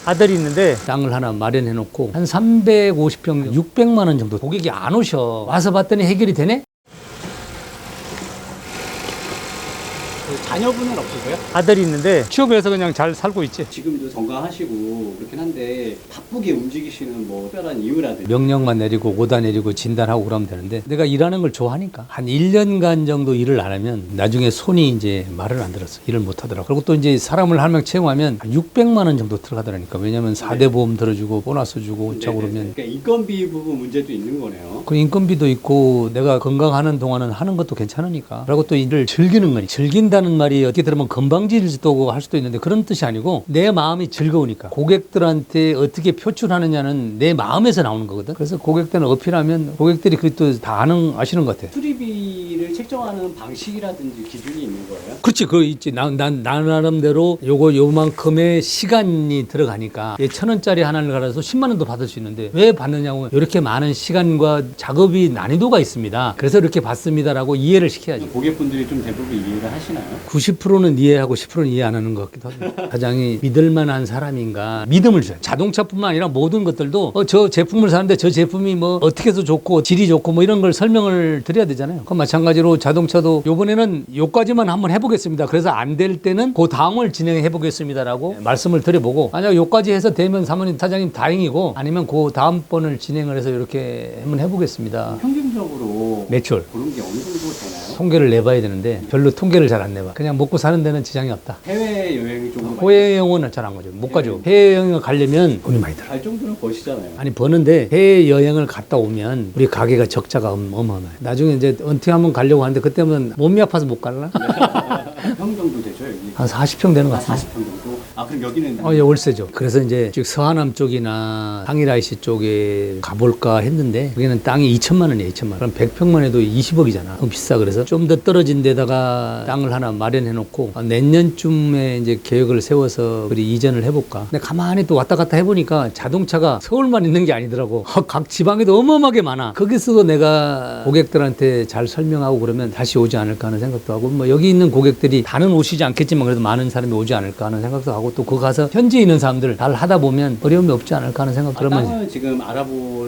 아들이 있는데 땅을 하나 마련해 놓고 한 350평 600만 원 정도 고객이 안 오셔. 와서 봤더니 해결이 되네? 자녀분은 없으세요? 아들이 있는데 취업해서 그냥 잘 살고 있지. 지금도 건강하시고 그렇긴 한데 바쁘게 움직이시는 뭐 특별한 이유라든지. 명령만 내리고 오다 내리고 진단하고 그러면 되는데 내가 일하는 걸 좋아하니까 한 1년간 정도 일을 안 하면 나중에 손이 이제 말을 안 들었어. 일을 못 하더라고. 그리고 또 이제 사람을 한 명 채용하면 한 600만 원 정도 들어가더라니까. 왜냐면 4대 보험 들어주고 보너스 주고 차고 그러면. 그러니까 인건비 부분 문제도 있는 거네요. 그 인건비도 있고 내가 건강하는 동안은 하는 것도 괜찮으니까. 그리고 또 일을 즐기는 거니. 즐긴다는 말이 어떻게 들으면 건방지지도 할 수도 있는데 그런 뜻이 아니고 내 마음이 즐거우니까. 고객들한테 어떻게 표출하느냐는 내 마음에서 나오는 거거든. 그래서 고객들은 어필하면 고객들이 그것도 다 아시는 것 같아. 수리비를 책정하는 방식이라든지 기준이 있는 거예요? 그렇지. 그거 있지. 나 나름대로 요만큼의 시간이 들어가니까 1,000원짜리 하나를 갈아서 10만 원도 받을 수 있는데 왜 받느냐고. 이렇게 많은 시간과 작업이 난이도가 있습니다. 그래서 이렇게 받습니다라고 이해를 시켜야지. 고객분들이 좀 대부분 이해를 하시나요? 90%는 이해하고 10%는 이해 안 하는 것 같기도 하고. 사장이 믿을 만한 사람인가 믿음을 줘요. 자동차뿐만 아니라 모든 것들도 저 제품을 사는데 저 제품이 뭐 어떻게 해서 좋고 질이 좋고 뭐 이런 걸 설명을 드려야 되잖아요. 그럼 마찬가지로 자동차도 요번에는 요까지만 한번 해보겠습니다. 그래서 안 될 때는 그 다음을 진행해 보겠습니다라고 말씀을 드려보고, 만약 요까지 해서 되면 사모님 사장님 다행이고 아니면 그 다음번을 진행을 해서 이렇게 한번 해보겠습니다. 평균적으로 매출 그런 게 어느 정도 되나요? 통계를 내봐야 되는데 별로 통계를 잘 안 내봐. 그냥 먹고 사는 데는 지장이 없다. 해외여행 쪽으로 해외여행은 잘 안 가죠. 못 가죠. 해외여행을 가려면 돈이 많이 들어. 갈 정도는 버시잖아요. 아니 버는데 해외여행을 갔다 오면 우리 가게가 적자가 어마어마해. 나중에 이제 은퇴 한번 가려고 하는데 그때면 몸이 아파서 못 갈라? 평 정도 되죠 여기? 한 40평 되는 것 같아. 40평 정도? 아 그럼 여기는 예, 월세죠. 그래서 이제 즉 서하남 쪽이나 상일IC 쪽에 가볼까 했는데 거기는 땅이 2천만 원이에요. 2천만 원. 그럼 100평만 해도 20억이잖아. 너무 비싸. 그래서 좀 더 떨어진 데다가 땅을 하나 마련해 놓고 내년쯤에 이제 계획을 세워서 우리 이전을 해볼까. 근데 가만히 또 왔다 갔다 해보니까 자동차가 서울만 있는 게 아니더라고. 각 지방에도 어마어마하게 많아. 거기서도 내가 고객들한테 잘 설명하고 그러면 다시 오지 않을까 하는 생각도 하고, 뭐 여기 있는 고객들이 다는 오시지 않겠지만 그래도 많은 사람이 오지 않을까 하는 생각도 하고, 또 거기 가서 현지에 있는 사람들 잘 하다 보면 어려움이 없지 않을까 하는 생각. 그러면 땅을 지금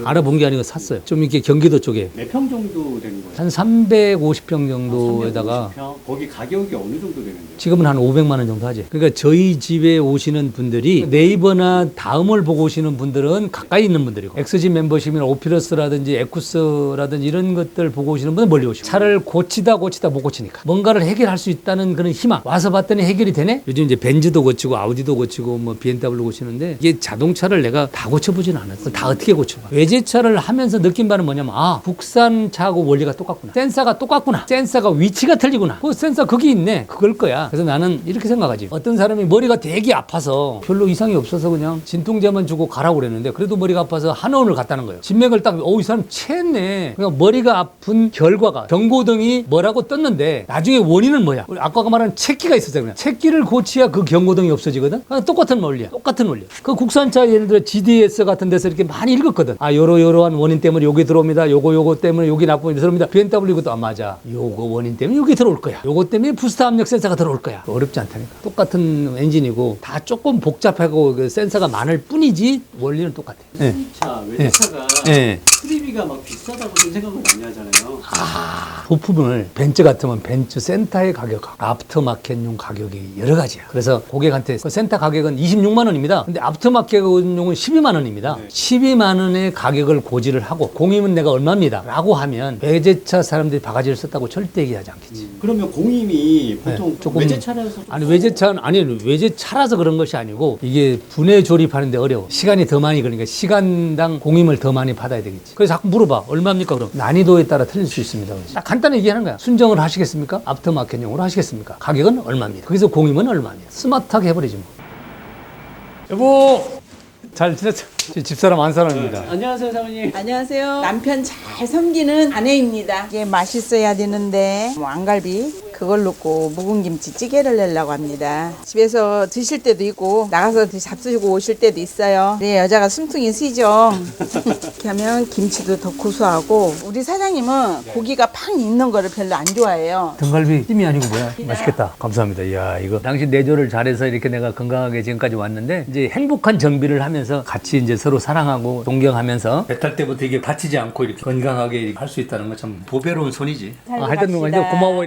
알아본 게 아니고 샀어요. 좀 이렇게 경기도 쪽에 몇 평 정도 되는 거예요? 한 350평 정도에다가 350평? 거기 가격이 어느 정도 되는데요? 지금은 한 500만 원 정도 하지. 그러니까 저희 집에 오시는 분들이 네이버나 다음을 보고 오시는 분들은 가까이 있는 분들이고, 엑스지 멤버십이나 오피러스라든지 에쿠스라든지 이런 것들 보고 오시는 분은 멀리 오시고, 차를 고치다 못 고치니까 뭔가를 해결할 수 있다는 그런 희망. 와서 봤더니 해결이 되네? 요즘 이제 벤츠도 고치고 아우디도 고치고 뭐 BMW 고치는데 이게 자동차를 내가 다 고쳐보지는 않았어. 다 어떻게 고쳐봐. 외제차를 하면서 느낀 바는 뭐냐면, 아, 국산 차하고 원리가 똑같구나. 센서가 똑같구나. 센서가 위치가 틀리구나. 그 센서 거기 있네. 그걸 거야. 그래서 나는 이렇게 생각하지. 어떤 사람이 머리가 되게 아파서 별로 이상이 없어서 그냥 진통제만 주고 가라고 그랬는데 그래도 머리가 아파서 한의원을 갔다는 거예요. 진맥을 딱, 이 사람 체했네. 그러니까 머리가 아픈 결과가 경고등이 뭐라고 떴는데 나중에 원인은 뭐야? 아까 말한 채기가 있었잖아요. 채기를 고치야 그 경고등이 없어지거든. 똑같은 원리야. 똑같은 원리야. 그 국산차 예를 들어 GDS 같은 데서 이렇게 많이 읽었거든. 아, 요러한 원인 때문에 여기 들어옵니다. 요거 때문에 여기 나쁘게 들어옵니다. BMW 것도 맞아. 요거 원인 때문에 여기 들어올 거야. 요거 때문에 부스터 압력 센서가 들어올 거야. 어렵지 않다니까. 똑같은 엔진이고 다 조금 복잡하고 그 센서가 많을 뿐이지 원리는 똑같아. 네. 수입차, 외제차가 네. 수리비가 막 비싸다고 좀 생각을 많이 하잖아요. 부품을 벤츠 같으면 벤츠 센터의 가격, 아프터마켓용 가격이 여러 가지야. 그래서 고객한테 그 센터 가격은 26만 원입니다. 근데 아프터마켓용은 12만 원입니다. 네. 12만 원의 가격을 고지를 하고 공임은 내가 얼마입니다. 라고 하면 외제차 사람들이 바가지를 썼다고 절대 얘기하지 않겠지. 그러면 공임이 보통 조금- 외제차라서 좀 아니 외제차라서 그런 것이 아니고 이게 분해 조립하는데 어려워. 시간이 더 많이 걸리니까 시간당 공임을 더 많이 받아야 되겠지. 그래서 자꾸 물어봐. 얼마입니까? 그럼 난이도에 따라 틀릴 수 있습니다. 딱 간단히 얘기하는 거야. 순정을 하시겠습니까? 아프터마켓용으로 하시겠습니까? 가격은 얼마입니다. 거기서 공임은 얼마입니다. 스마트하게 해버리지 뭐. 여보, 잘 지냈죠? 집사람 안사람입니다. 안녕하세요 사모님. 안녕하세요. 남편 잘 섬기는 아내입니다. 이게 맛있어야 되는데 왕갈비 그걸 넣고 묵은 김치 찌개를 내려고 합니다. 집에서 드실 때도 있고 나가서 잡수시고 오실 때도 있어요. 네, 여자가 숨통이 쓰죠. 이렇게 하면 김치도 더 고소하고 우리 사장님은 고기가 팍 익는 거를 별로 안 좋아해요. 등갈비 찜이 아니고 뭐야? 맛있겠다. 감사합니다. 이야, 이거 당신 내조를 잘해서 이렇게 내가 건강하게 지금까지 왔는데 이제 행복한 정비를 하면서 같이 이제 서로 사랑하고 존경하면서 배탈 때부터 이게 다치지 않고 이렇게 건강하게 할 수 있다는 거 참 보배로운 손이지. 잘 할 때는 갑시다. 고마워.